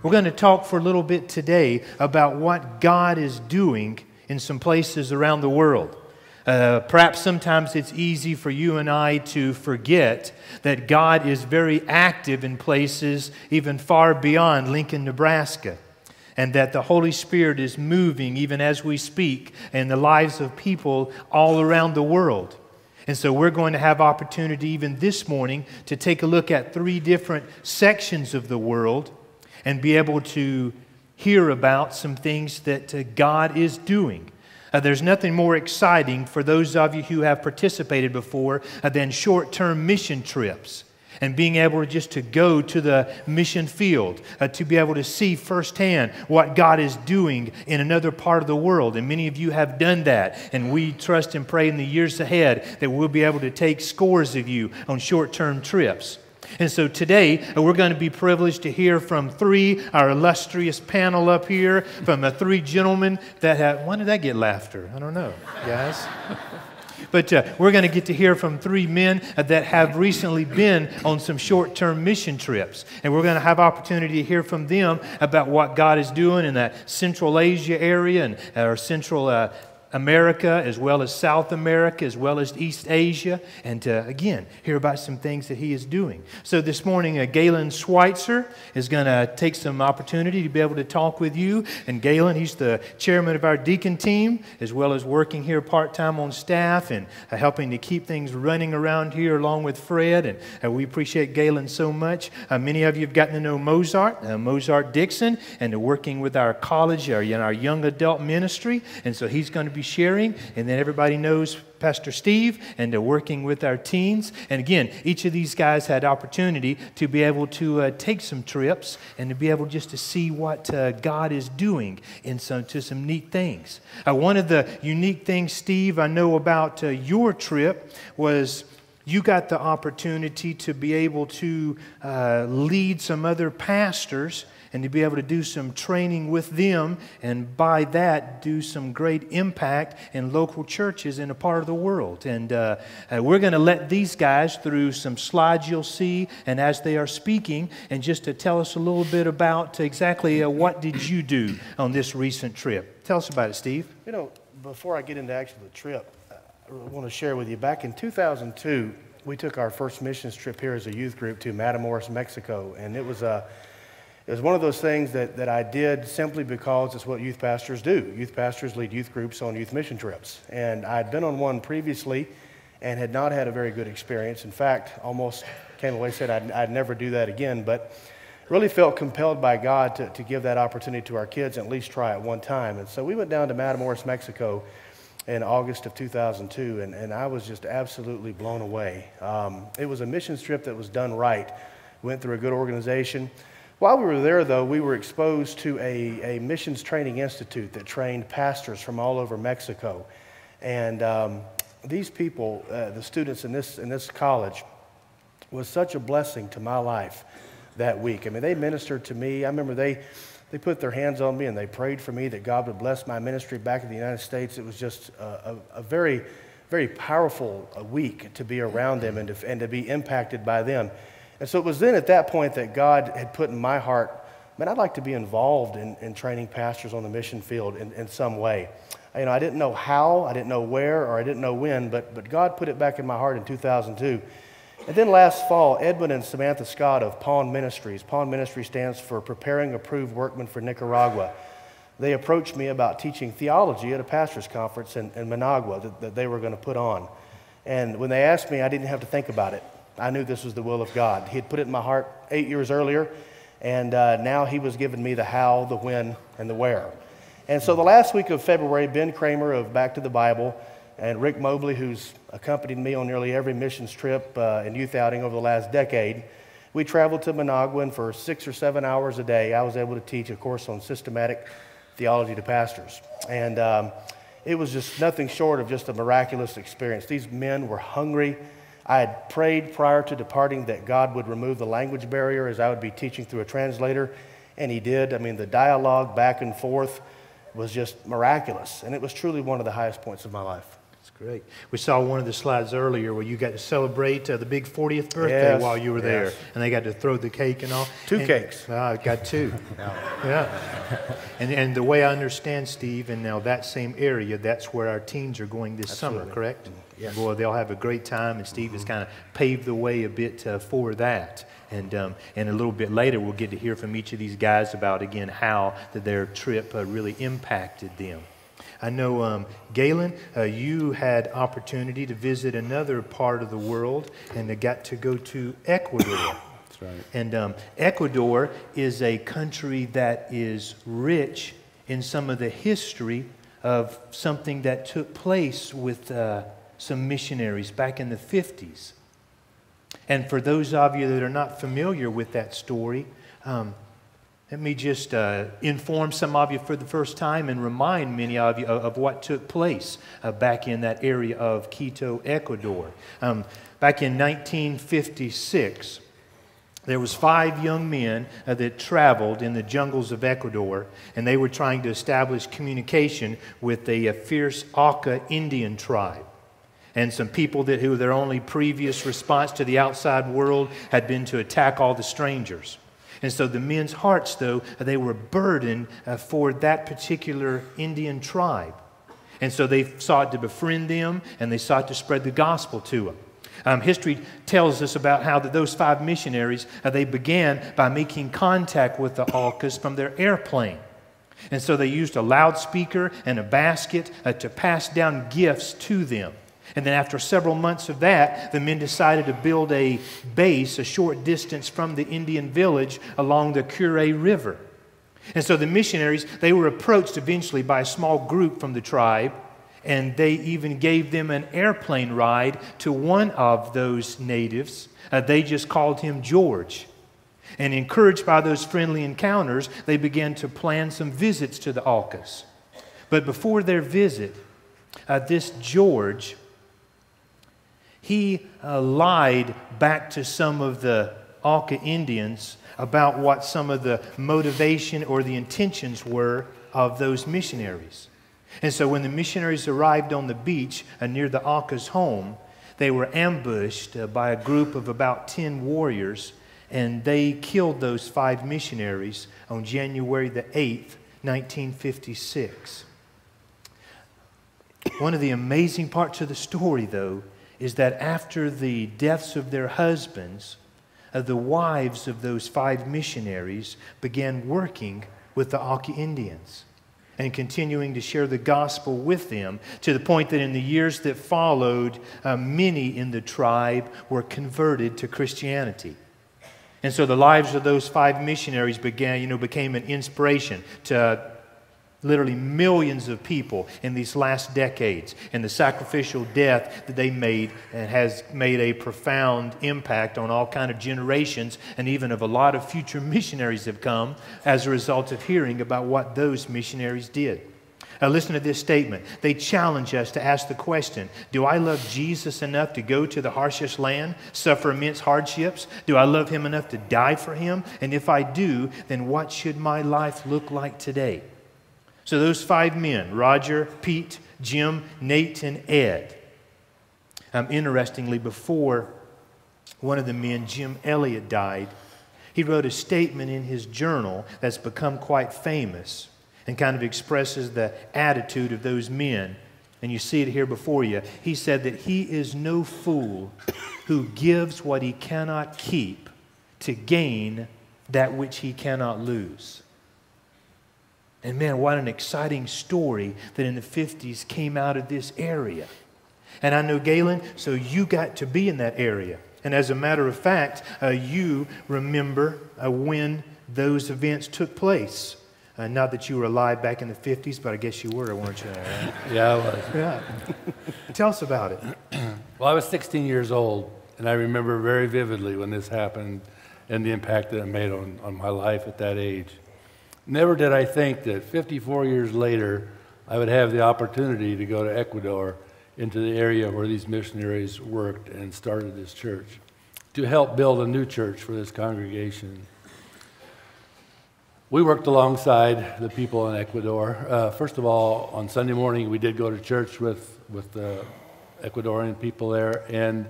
We're going to talk for a little bit today about what God is doing in some places around the world. Perhaps sometimes it's easy for you and I to forget that God is very active in places even far beyond Lincoln, Nebraska, and that the Holy Spirit is moving even as we speak in the lives of people all around the world. And so we're going to have opportunity even this morning to take a look at 3 different sections of the world and be able to hear about some things that God is doing. There's nothing more exciting for those of you who have participated before than short-term mission trips and being able just to go to the mission field, to be able to see firsthand what God is doing in another part of the world. And many of you have done that. And we trust and pray in the years ahead that we'll be able to take scores of you on short-term trips. And so today, we're going to be privileged to hear from 3, our illustrious panel up here, from 3 gentlemen that have, when did that get laughter? I don't know, guys. But we're going to get to hear from 3 men that have recently been on some short-term mission trips. And we're going to have opportunity to hear from them about what God is doing in that Central Asia area and our Central America, as well as South America, as well as East Asia, and again, hear about some things that he is doing. So this morning, Galen Schweitzer is going to take some opportunity to be able to talk with you. And Galen, he's the chairman of our deacon team, as well as working here part-time on staff and helping to keep things running around here along with Fred. And we appreciate Galen so much. Many of you have gotten to know Mozart Dixon, and working with our college, our young adult ministry. And so he's going to be sharing, and then everybody knows Pastor Steve, and working with our teens. And again, each of these guys had opportunity to be able to take some trips and to be able just to see what God is doing to some neat things. One of the unique things, Steve, I know about your trip was you got the opportunity to be able to lead some other pastors and to be able to do some training with them, and by that do some great impact in local churches in a part of the world. And we're going to let these guys, through some slides you'll see and as they are speaking, and just to tell us a little bit about exactly what did you do on this recent trip. Tell us about it, Steve. You know, before I get into actually the trip, I want to share with you, back in 2002, we took our first missions trip here as a youth group to Matamoros, Mexico, and it was one of those things that I did simply because it's what youth pastors do. Youth pastors lead youth groups on youth mission trips. And I'd been on one previously and had not had a very good experience. In fact, almost came away and said I'd never do that again, but really felt compelled by God to give that opportunity to our kids and at least try it one time. And so we went down to Matamoros, Mexico in August of 2002, and I was just absolutely blown away. It was a missions trip that was done right. Went through a good organization. While we were there, though, we were exposed to a missions training institute that trained pastors from all over Mexico. And these people, the students in this college, was such a blessing to my life that week. I mean, they ministered to me. I remember they put their hands on me and they prayed for me that God would bless my ministry back in the United States. It was just a very, very powerful week to be around them and to be impacted by them. And so it was then at that point that God had put in my heart, man, I'd like to be involved in training pastors on the mission field in some way. You know, I didn't know how, I didn't know where, or I didn't know when, but God put it back in my heart in 2002. And then last fall, Edwin and Samantha Scott of Pawn Ministries. Pawn Ministry stands for Preparing Approved Workmen for Nicaragua. They approached me about teaching theology at a pastor's conference in Managua that they were going to put on. And when they asked me, I didn't have to think about it. I knew this was the will of God. He had put it in my heart 8 years earlier, and now he was giving me the how, the when, and the where. And so the last week of February, Ben Kramer of Back to the Bible and Rick Mobley, who's accompanied me on nearly every missions trip and youth outing over the last decade, we traveled to Managua, and for 6 or 7 hours a day, I was able to teach a course on systematic theology to pastors. And it was just nothing short of just a miraculous experience. These men were hungry. I had prayed prior to departing that God would remove the language barrier as I would be teaching through a translator, and he did. I mean, the dialogue back and forth was just miraculous, and it was truly one of the highest points of my life. That's Great. We saw one of the slides earlier where you got to celebrate the big 40th birthday while you were there. And they got to throw the cake and all. Two cakes. I got two. Yeah. And the way I understand, Steve, and now that same area, that's where our teens are going this summer, correct? Yes. Boy, they'll have a great time, and Steve has kind of paved the way a bit for that. And a little bit later, we'll get to hear from each of these guys about, again, how their trip really impacted them. I know, Galen, you had opportunity to visit another part of the world and got to go to Ecuador. That's right. And Ecuador is a country that is rich in some of the history of something that took place with some missionaries back in the 50s. And for those of you that are not familiar with that story, let me just inform some of you for the first time and remind many of you of what took place back in that area of Quito, Ecuador. Back in 1956, there was 5 young men that traveled in the jungles of Ecuador, and they were trying to establish communication with a fierce Auca Indian tribe. And some people who their only previous response to the outside world had been to attack all the strangers. And so the men's hearts, though, they were burdened for that particular Indian tribe. And so they sought to befriend them, and they sought to spread the gospel to them. History tells us about how those 5 missionaries, they began by making contact with the Aucas from their airplane. And so they used a loudspeaker and a basket to pass down gifts to them. And then after several months of that, the men decided to build a base a short distance from the Indian village along the Cure River. And so the missionaries, they were approached eventually by a small group from the tribe, and they even gave them an airplane ride to one of those natives. They just called him George. And encouraged by those friendly encounters, they began to plan some visits to the Aucas. But before their visit, this George, he lied back to some of the Auca Indians about what some of the motivation or the intentions were of those missionaries. And so when the missionaries arrived on the beach near the Auca's home, they were ambushed by a group of about 10 warriors, and they killed those 5 missionaries on January the 8th, 1956. One of the amazing parts of the story, though, is that after the deaths of their husbands, the wives of those 5 missionaries began working with the Auca Indians and continuing to share the gospel with them, to the point that in the years that followed, many in the tribe were converted to Christianity. And so the lives of those 5 missionaries became an inspiration to literally millions of people in these last decades. And the sacrificial death that they made has made a profound impact on all kind of generations, and even of a lot of future missionaries have come as a result of hearing about what those missionaries did. Listen to this statement. They challenge us to ask the question, do I love Jesus enough to go to the harshest land, suffer immense hardships? Do I love Him enough to die for Him? And if I do, then what should my life look like today? So those 5 men, Roger, Pete, Jim, Nate, and Ed. Interestingly, before one of the men, Jim Elliot, died, he wrote a statement in his journal that's become quite famous and kind of expresses the attitude of those men. And you see it here before you. He said that he is no fool who gives what he cannot keep to gain that which he cannot lose. And man, what an exciting story that in the 50s came out of this area. And I know, Galen, so you got to be in that area. And as a matter of fact, you remember when those events took place. Not that you were alive back in the 50s, but I guess you were, weren't you? Right? Yeah, I was. Yeah. Tell us about it. Well, I was 16 years old, and I remember very vividly when this happened and the impact that it made on my life at that age. Never did I think that 54 years later, I would have the opportunity to go to Ecuador, into the area where these missionaries worked and started this church, to help build a new church for this congregation. We worked alongside the people in Ecuador. First of all, on Sunday morning, we did go to church with the Ecuadorian people there. And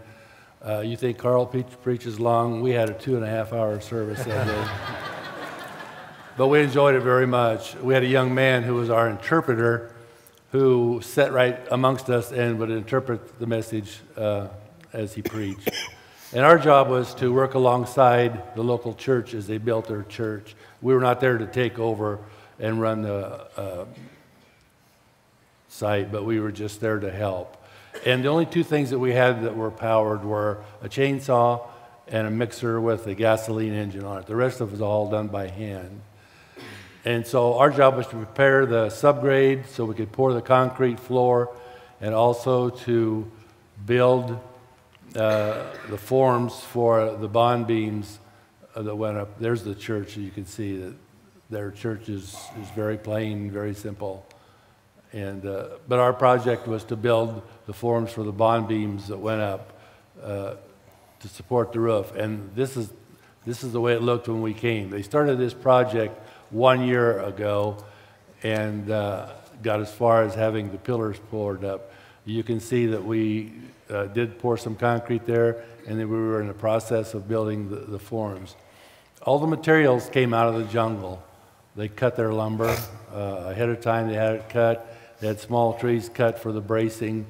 you think Carl preaches long? We had a 2.5-hour service that day. But we enjoyed it very much. We had a young man who was our interpreter who sat right amongst us and would interpret the message as he preached. And our job was to work alongside the local church as they built their church. We were not there to take over and run the site, but we were just there to help. And the only two things that we had that were powered were a chainsaw and a mixer with a gasoline engine on it. The rest of it was all done by hand. And so our job was to prepare the subgrade so we could pour the concrete floor, and also to build the forms for the bond beams that went up. There's the church. You can see that their church is very plain, very simple. And but our project was to build the forms for the bond beams that went up to support the roof. And this is the way it looked when we came. They started this project 1 year ago and got as far as having the pillars poured up. You can see that we did pour some concrete there, and then we were in the process of building the forms. All the materials came out of the jungle. They cut their lumber ahead of time. They had it cut. They had small trees cut for the bracing,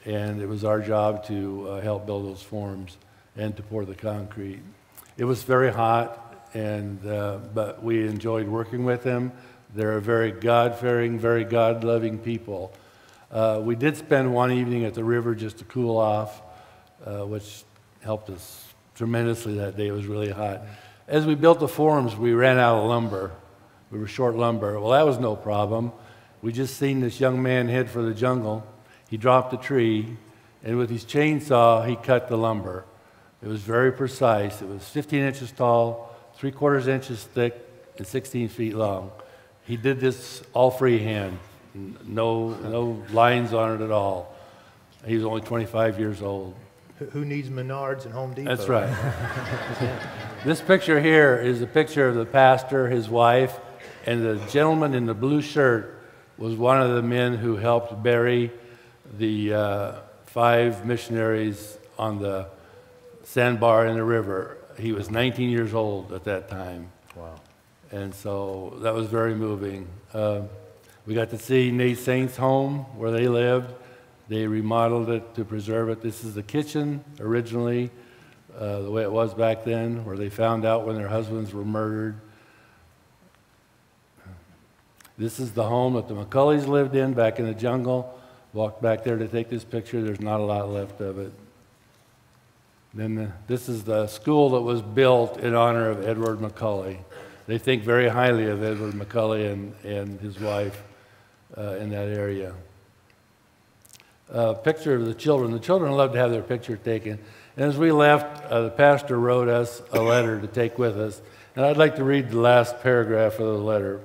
and it was our job to help build those forms and to pour the concrete. It was very hot, and but we enjoyed working with them. They're a very God-fearing, very God-loving people. We did spend one evening at the river just to cool off, which helped us tremendously that day. It was really hot. As we built the forms, we ran out of lumber. We were short lumber. Well, that was no problem. We just seen this young man head for the jungle. He dropped a tree, and with his chainsaw, he cut the lumber. It was very precise. It was 15 inches tall, 3/4 inches thick, and 16 feet long. He did this all freehand. No lines on it at all. He was only 25 years old. Who needs Menards and Home Depot? That's right. This picture here is a picture of the pastor, his wife, and the gentleman in the blue shirt was one of the men who helped bury the 5 missionaries on the sandbar in the river. He was 19 years old at that time. Wow. And so that was very moving. We got to see Nate Saint's home where they lived. They remodeled it to preserve it. This is the kitchen originally, the way it was back then, where they found out when their husbands were murdered. This is the home that the McCulleys lived in back in the jungle. Walked back there to take this picture. There's not a lot left of it. Then this is the school that was built in honor of Edward McCulley. They think very highly of Edward McCulley and his wife in that area. Picture of the children. The children love to have their picture taken. And as we left, the pastor wrote us a letter to take with us. And I'd like to read the last paragraph of the letter.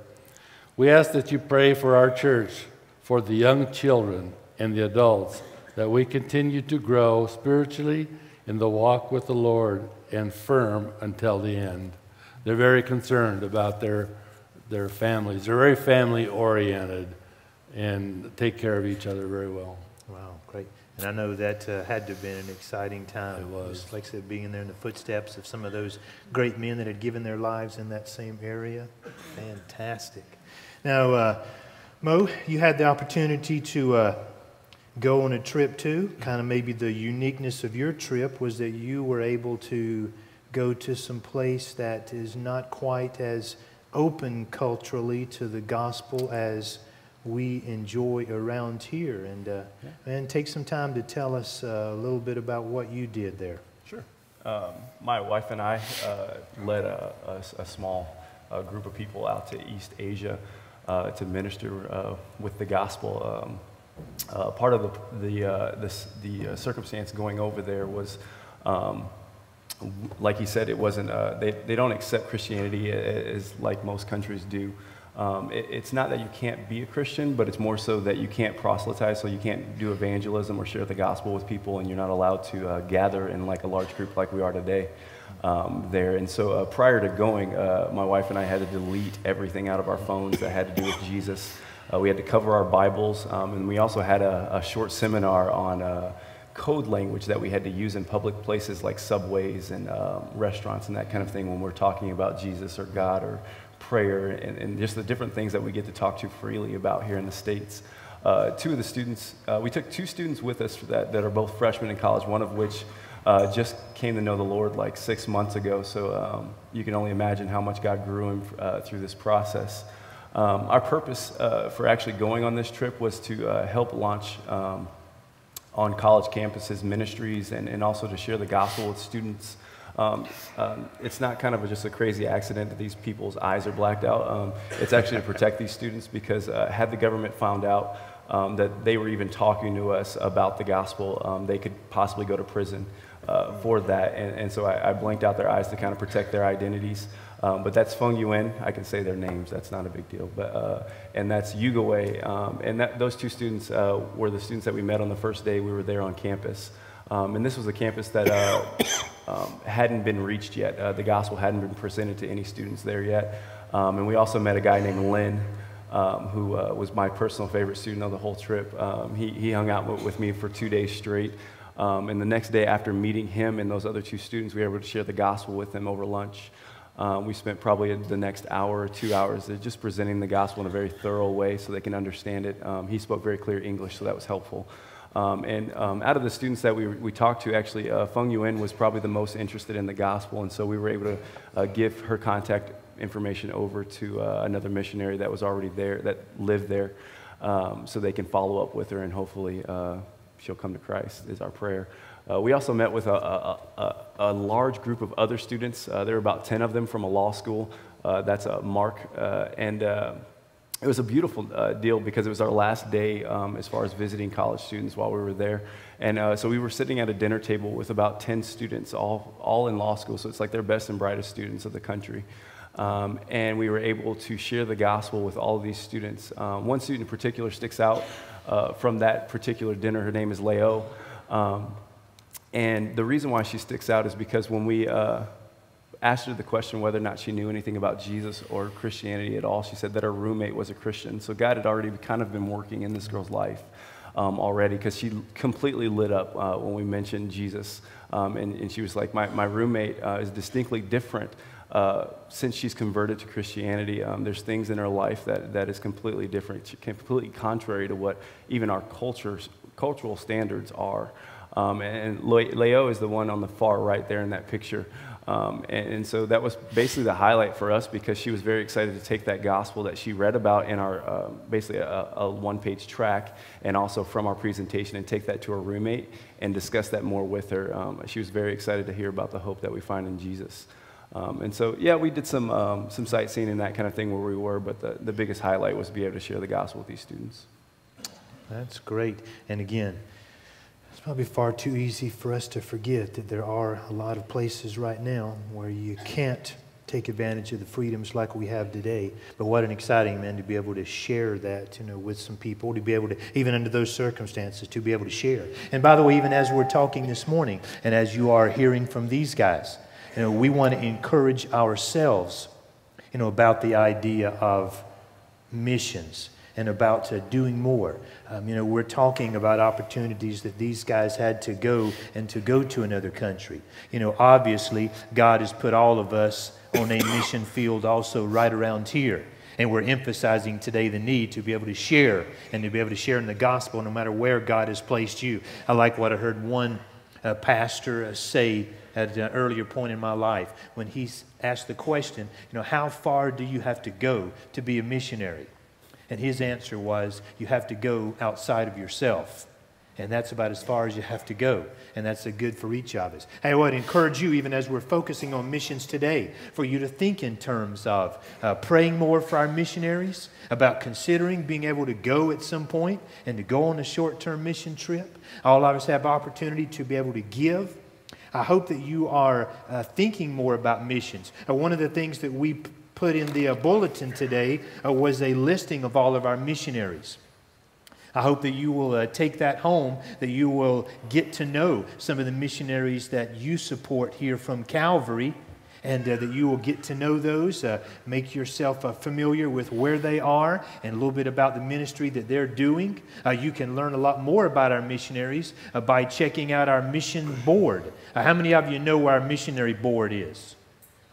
We ask that you pray for our church, for the young children and the adults, that we continue to grow spiritually in the walk with the Lord and firm until the end. They're very concerned about their families. They're very family-oriented and take care of each other very well. Wow, great. And I know that had to have been an exciting time. It was. Just like I said, being there in the footsteps of some of those great men that had given their lives in that same area. Fantastic. Now, Mo, you had the opportunity to go on a trip too. Kind of maybe the uniqueness of your trip was that you were able to go to some place that is not quite as open culturally to the gospel as we enjoy around here. And take some time to tell us a little bit about what you did there. Sure. My wife and I led a small group of people out to East Asia to minister with the gospel. Part of the circumstance going over there was, like he said, it wasn't. They don't accept Christianity as like most countries do. It's not that you can't be a Christian, but it's more so that you can't proselytize, so you can't do evangelism or share the gospel with people, and you're not allowed to gather in like a large group like we are today there. And so prior to going, my wife and I had to delete everything out of our phones that had to do with Jesus. We had to cover our Bibles, and we also had a short seminar on code language that we had to use in public places like subways and restaurants and that kind of thing when we're talking about Jesus or God or prayer and just the different things that we get to talk to freely about here in the States. Two of the students, we took 2 students with us that are both freshmen in college, one of which just came to know the Lord like 6 months ago, so you can only imagine how much God grew him through this process. Our purpose for actually going on this trip was to help launch on college campuses ministries and also to share the gospel with students. It's not kind of just a crazy accident that these people's eyes are blacked out. It's actually to protect these students because had the government found out that they were even talking to us about the gospel, they could possibly go to prison for that. And so I blanked out their eyes to kind of protect their identities. But that's Feng Yuan. I can say their names. That's not a big deal. But and that's Yuga Wei. And those 2 students were the students that we met on the first day we were there on campus. And this was a campus that hadn't been reached yet. The gospel hadn't been presented to any students there yet. And we also met a guy named Lin, who was my personal favorite student of the whole trip. He hung out with me for 2 days straight. And the next day after meeting him and those other 2 students, we were able to share the gospel with them over lunch. We spent probably the next hour or 2 hours just presenting the gospel in a very thorough way so they can understand it. He spoke very clear English, so that was helpful. And out of the students that we talked to, actually, Feng Yuan was probably the most interested in the gospel, and so we were able to give her contact information over to another missionary that was already there, that lived there, so they can follow up with her, and hopefully she'll come to Christ, is our prayer. We also met with a large group of other students. There were about 10 of them from a law school. That's Mark. And it was a beautiful deal because it was our last day as far as visiting college students while we were there. And so we were sitting at a dinner table with about 10 students, all in law school. So it's like their best and brightest students of the country. And we were able to share the gospel with all of these students. One student in particular sticks out from that particular dinner. Her name is Leo. And the reason why she sticks out is because when we asked her the question whether or not she knew anything about Jesus or Christianity at all, she said that her roommate was a Christian. So God had already kind of been working in this girl's life already, because she completely lit up when we mentioned Jesus. And she was like, my roommate is distinctly different since she's converted to Christianity. There's things in her life that is completely different, completely contrary to what even our cultural standards are. And Leo is the one on the far right there in that picture. And so that was basically the highlight for us, because she was very excited to take that gospel that she read about in our basically a one-page track, and also from our presentation, and take that to her roommate and discuss that more with her. She was very excited to hear about the hope that we find in Jesus. And so, yeah, we did some sightseeing and that kind of thing where we were, but the biggest highlight was to be able to share the gospel with these students. That's great. And again, it's probably far too easy for us to forget that there are a lot of places right now where you can't take advantage of the freedoms like we have today. But what an exciting, man, to be able to share that, with some people, to be able to, even under those circumstances, to be able to share. And by the way, even as we're talking this morning, and as you are hearing from these guys, we want to encourage ourselves, about the idea of missions and about doing more. We're talking about opportunities that these guys had to go to another country. Obviously, God has put all of us on a mission field also right around here. And we're emphasizing today the need to be able to share, and to be able to share in the gospel no matter where God has placed you. I like what I heard one pastor say at an earlier point in my life when he asked the question, how far do you have to go to be a missionary? And his answer was, you have to go outside of yourself. And that's about as far as you have to go. And that's good for each of us. Hey, I would encourage you, even as we're focusing on missions today, for you to think in terms of praying more for our missionaries, about considering being able to go at some point and to go on a short-term mission trip. All of us have opportunity to be able to give. I hope that you are thinking more about missions. One of the things that we put in the bulletin today was a listing of all of our missionaries. I hope that you will take that home, that you will get to know some of the missionaries that you support here from Calvary, and that you will get to know those, make yourself familiar with where they are and a little bit about the ministry that they're doing. You can learn a lot more about our missionaries by checking out our mission board. How many of you know where our missionary board is?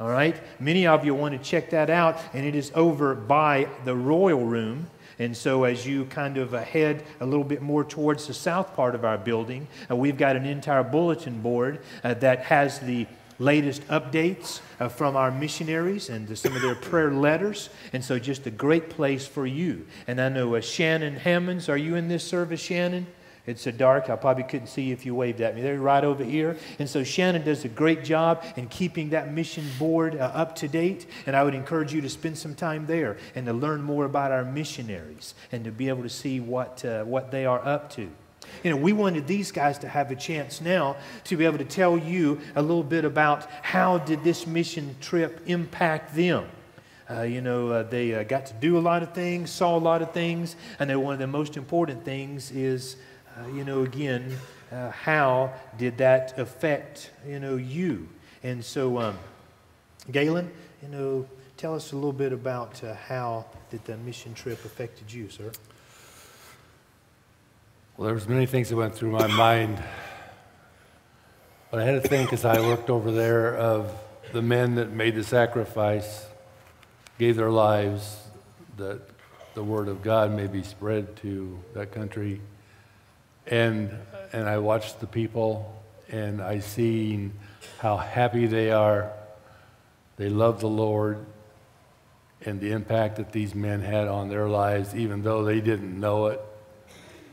All right? Many of you want to check that out, and it is over by the Royal Room. And so as you kind of head a little bit more towards the south part of our building, we've got an entire bulletin board that has the latest updates from our missionaries and some of their prayer letters. And so just a great place for you. And I know Shannon Hammonds, are you in this service, Shannon? It's so dark, I probably couldn't see you if you waved at me. They're right over here. And so Shannon does a great job in keeping that mission board up to date. And I would encourage you to spend some time there and to learn more about our missionaries and to be able to see what they are up to. You know, we wanted these guys to have a chance now to be able to tell you a little bit about how did this mission trip impact them. They got to do a lot of things, saw a lot of things. I know one of the most important things is how did that affect, you? And so, Galen, tell us a little bit about how did the mission trip affected you, sir? Well, there was many things that went through my mind. But I had to think as I worked over there of the men that made the sacrifice, gave their lives, that the word of God may be spread to that country. And I watched the people, and I seen how happy they are. They love the Lord, and the impact that these men had on their lives, even though they didn't know it.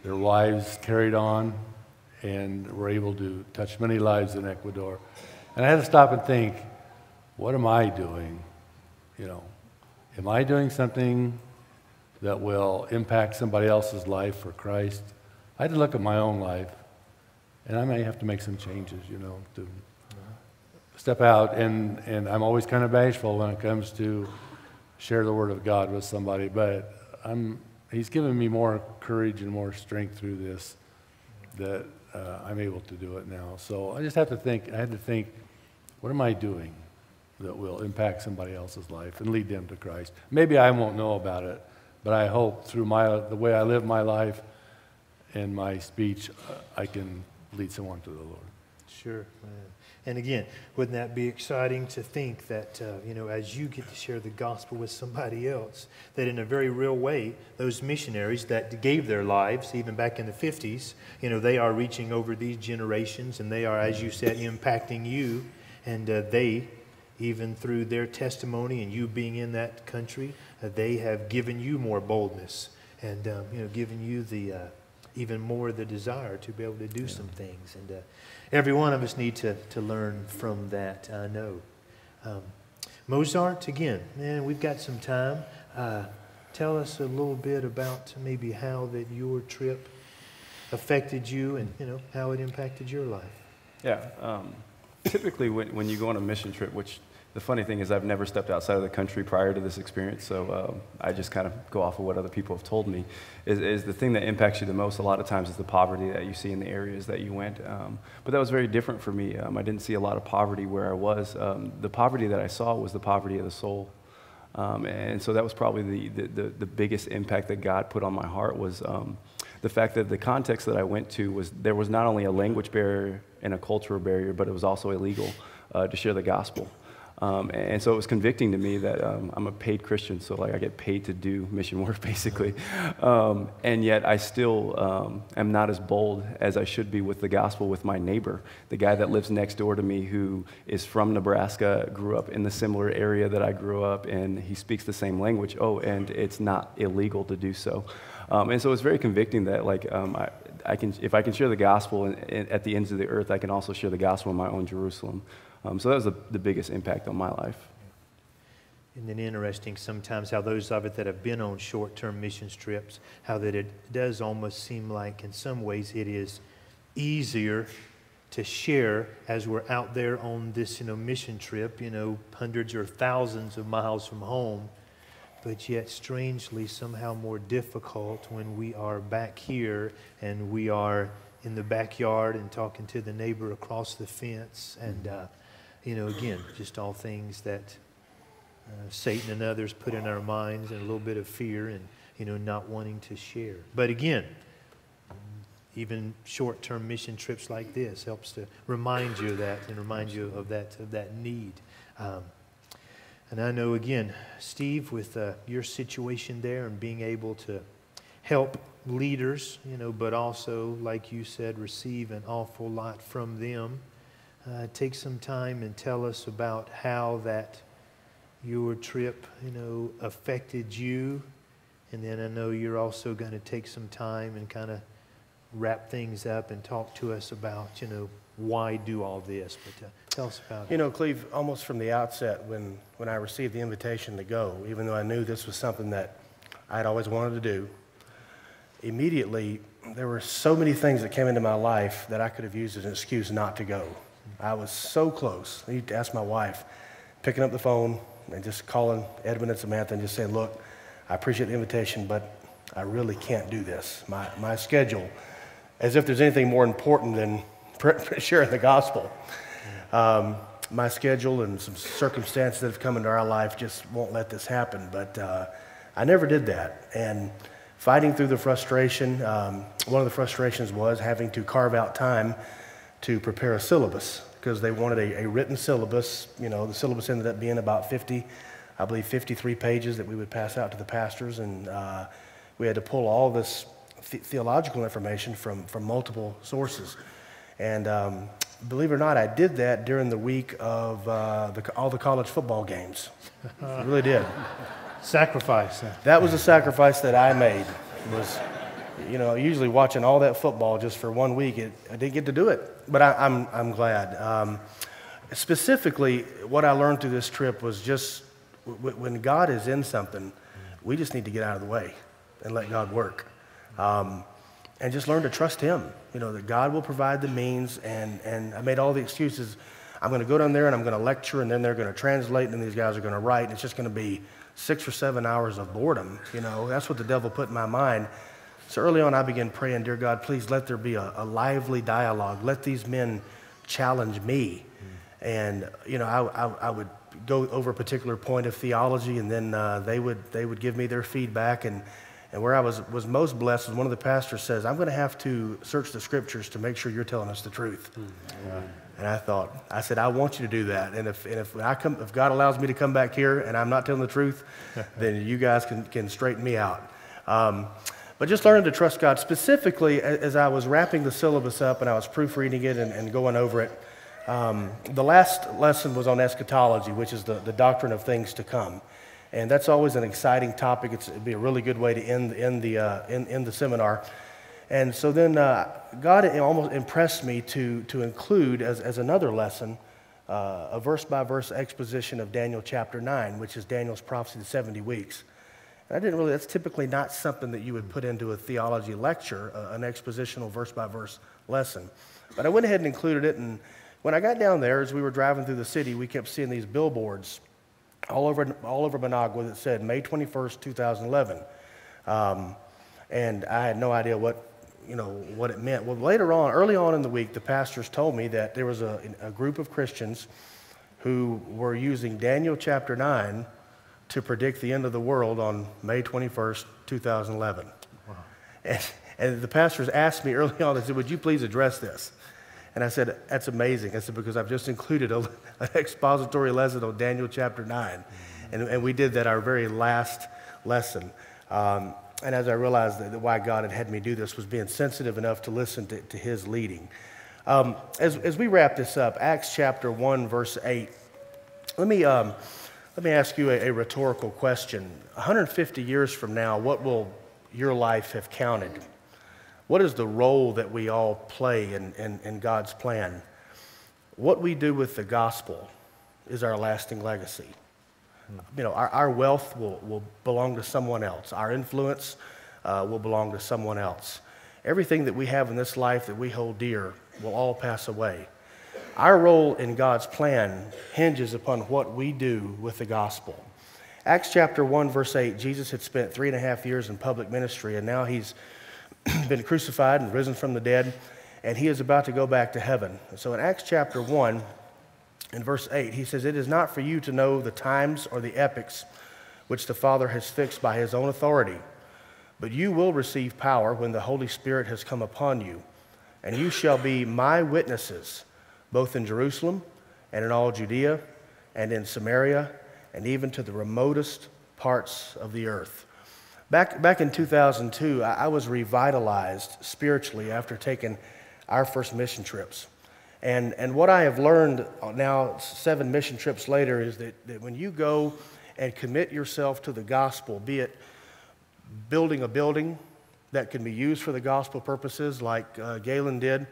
Their wives carried on and were able to touch many lives in Ecuador. And I had to stop and think, what am I doing? Am I doing something that will impact somebody else's life for Christ? I had to look at my own life, and I may have to make some changes, to step out. And I'm always kind of bashful when it comes to share the Word of God with somebody, but He's given me more courage and more strength through this that I'm able to do it now. So I just have to think, what am I doing that will impact somebody else's life and lead them to Christ? Maybe I won't know about it, but I hope through the way I live my life and my speech, I can lead someone to the Lord. Sure, man. And again, wouldn't that be exciting to think that, as you get to share the gospel with somebody else, that in a very real way, those missionaries that gave their lives, even back in the 50s, they are reaching over these generations, and they are, as you said, impacting you, and they, even through their testimony and you being in that country, they have given you more boldness and, given you the even more the desire to be able to do some things. And every one of us need to learn from that, I know. Mozart, again, man, we've got some time. Tell us a little bit about maybe how that your trip affected you and, how it impacted your life. Yeah. Typically, when you go on a mission trip, which the funny thing is I've never stepped outside of the country prior to this experience, so I just kind of go off of what other people have told me, is the thing that impacts you the most a lot of times is the poverty that you see in the areas that you went. But that was very different for me. I didn't see a lot of poverty where I was. The poverty that I saw was the poverty of the soul. And so that was probably the biggest impact that God put on my heart was the fact that the context that I went to was there was not only a language barrier and a cultural barrier, but it was also illegal to share the gospel. And so it was convicting to me that I'm a paid Christian, so I get paid to do mission work, basically. And yet I still am not as bold as I should be with the gospel with my neighbor, the guy that lives next door to me who is from Nebraska, grew up in the similar area that I grew up in. He speaks the same language. Oh, and it's not illegal to do so. And so it's very convicting that I can, if I can share the gospel at the ends of the earth, I can also share the gospel in my own Jerusalem. So that was the biggest impact on my life. And then interesting sometimes how those of it that have been on short-term missions trips, how that it does almost seem like in some ways it is easier to share as we're out there on this mission trip, hundreds or thousands of miles from home, but yet strangely somehow more difficult when we are back here and we are in the backyard and talking to the neighbor across the fence. And again, just all things that Satan and others put in our minds, and a little bit of fear and, not wanting to share. But again, even short-term mission trips like this helps to remind you of that and remind you of that need. And I know, again, Steve, with your situation there and being able to help leaders, but also, like you said, receive an awful lot from them. Take some time and tell us about how that your trip, affected you. And then I know you're also going to take some time and kind of wrap things up and talk to us about, why do all this. But tell us about it. Cleve, almost from the outset, when I received the invitation to go, even though I knew this was something that I'd always wanted to do, immediately there were so many things that came into my life that I could have used as an excuse not to go. I was so close. I need to ask my wife, picking up the phone and just calling Edmund and Samantha and just saying, look, I appreciate the invitation, but I really can't do this. My schedule, as if there's anything more important than sharing the gospel. My schedule and some circumstances that have come into our life just won't let this happen. But I never did that. And fighting through the frustration, one of the frustrations was having to carve out time to prepare a syllabus, because they wanted a written syllabus. The syllabus ended up being about 53 pages that we would pass out to the pastors, and we had to pull all this theological information from multiple sources. And believe it or not, I did that during the week of all the college football games. I really did. Sacrifice. That was a sacrifice that I made. Was, usually watching all that football just for 1 week, I didn't get to do it. But I'm glad. Specifically, what I learned through this trip was just when God is in something, we just need to get out of the way and let God work. And just learn to trust Him, that God will provide the means. And I made all the excuses. I'm going to go down there and I'm going to lecture, and then they're going to translate, and then these guys are going to write, and it's just going to be 6 or 7 hours of boredom. That's what the devil put in my mind. So early on, I began praying, dear God, please let there be a lively dialogue. Let these men challenge me. And, I would go over a particular point of theology, and then they would give me their feedback. And where I was most blessed was one of the pastors says, I'm going to have to search the scriptures to make sure you're telling us the truth. And I said, I want you to do that. And if God allows me to come back here and I'm not telling the truth, then you guys can straighten me out. But just learning to trust God. Specifically, as I was wrapping the syllabus up and I was proofreading it and going over it, the last lesson was on eschatology, which is the doctrine of things to come. And that's always an exciting topic. It'd be a really good way to end the seminar. And so then God almost impressed me to include as another lesson a verse-by-verse exposition of Daniel chapter 9, which is Daniel's prophecy of 70 weeks. And that's typically not something that you would put into a theology lecture, an expositional verse-by-verse lesson. But I went ahead and included it, and when I got down there, as we were driving through the city, we kept seeing these billboards all over Managua that said May 21st, 2011. And I had no idea what it meant. Well, early on in the week, the pastors told me that there was a group of Christians who were using Daniel chapter 9 to predict the end of the world on May 21st, 2011. Wow. And the pastors asked me early on, they said, would you please address this? And I said, that's amazing. I said, because I've just included an expository lesson on Daniel chapter 9. And we did that our very last lesson. And as I realized that why God had me do this was being sensitive enough to listen to His leading. As we wrap this up, Acts chapter 1, verse 8, let me ask you a rhetorical question. 150 years from now, what will your life have counted? What is the role that we all play in God's plan? What we do with the gospel is our lasting legacy. Our wealth will belong to someone else. Our influence will belong to someone else. Everything that we have in this life that we hold dear will all pass away. Our role in God's plan hinges upon what we do with the gospel. Acts chapter 1, verse 8, Jesus had spent 3.5 years in public ministry, and now He's been crucified and risen from the dead, and He is about to go back to heaven. So in Acts chapter 1, In verse 8, he says, "It is not for you to know the times or the epochs which the Father has fixed by his own authority, but you will receive power when the Holy Spirit has come upon you, and you shall be my witnesses, both in Jerusalem and in all Judea and in Samaria, and even to the remotest parts of the earth." Back in 2002, I was revitalized spiritually after taking our first mission trips. And what I have learned now, 7 mission trips later, is that when you go and commit yourself to the gospel, be it building a building that can be used for the gospel purposes like Galen did,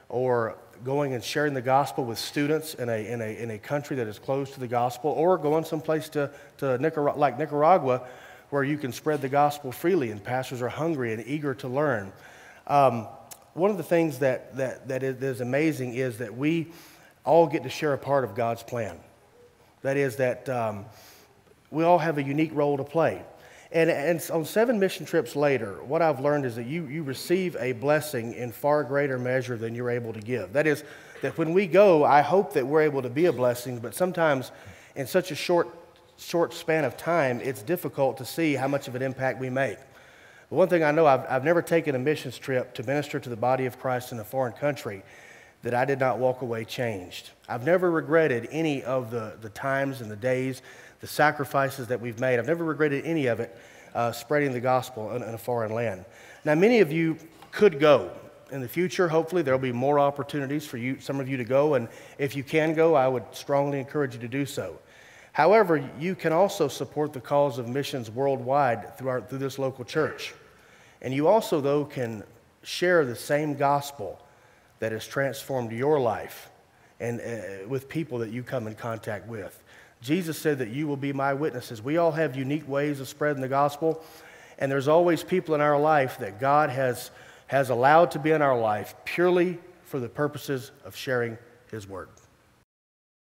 or going and sharing the gospel with students in a country that is closed to the gospel, or going someplace to like Nicaragua, where you can spread the gospel freely and pastors are hungry and eager to learn. One of the things that is amazing is that we all get to share a part of God's plan. That is that we all have a unique role to play. And on 7 mission trips later, what I've learned is that you receive a blessing in far greater measure than you're able to give. That is, that when we go, I hope that we're able to be a blessing, but sometimes in such a short span of time, it's difficult to see how much of an impact we make. But one thing I know, I've never taken a missions trip to minister to the body of Christ in a foreign country that I did not walk away changed. I've never regretted any of the times and the days, the sacrifices that we've made. I've never regretted any of it, spreading the gospel in a foreign land. Now, many of you could go. In the future, hopefully, there'll be more opportunities for you, some of you to go, and if you can go, I would strongly encourage you to do so. However, you can also support the cause of missions worldwide through this local church. And you also, though, can share the same gospel that has transformed your life and with people that you come in contact with. Jesus said that you will be my witnesses. We all have unique ways of spreading the gospel, and there's always people in our life that God has allowed to be in our life purely for the purposes of sharing his word.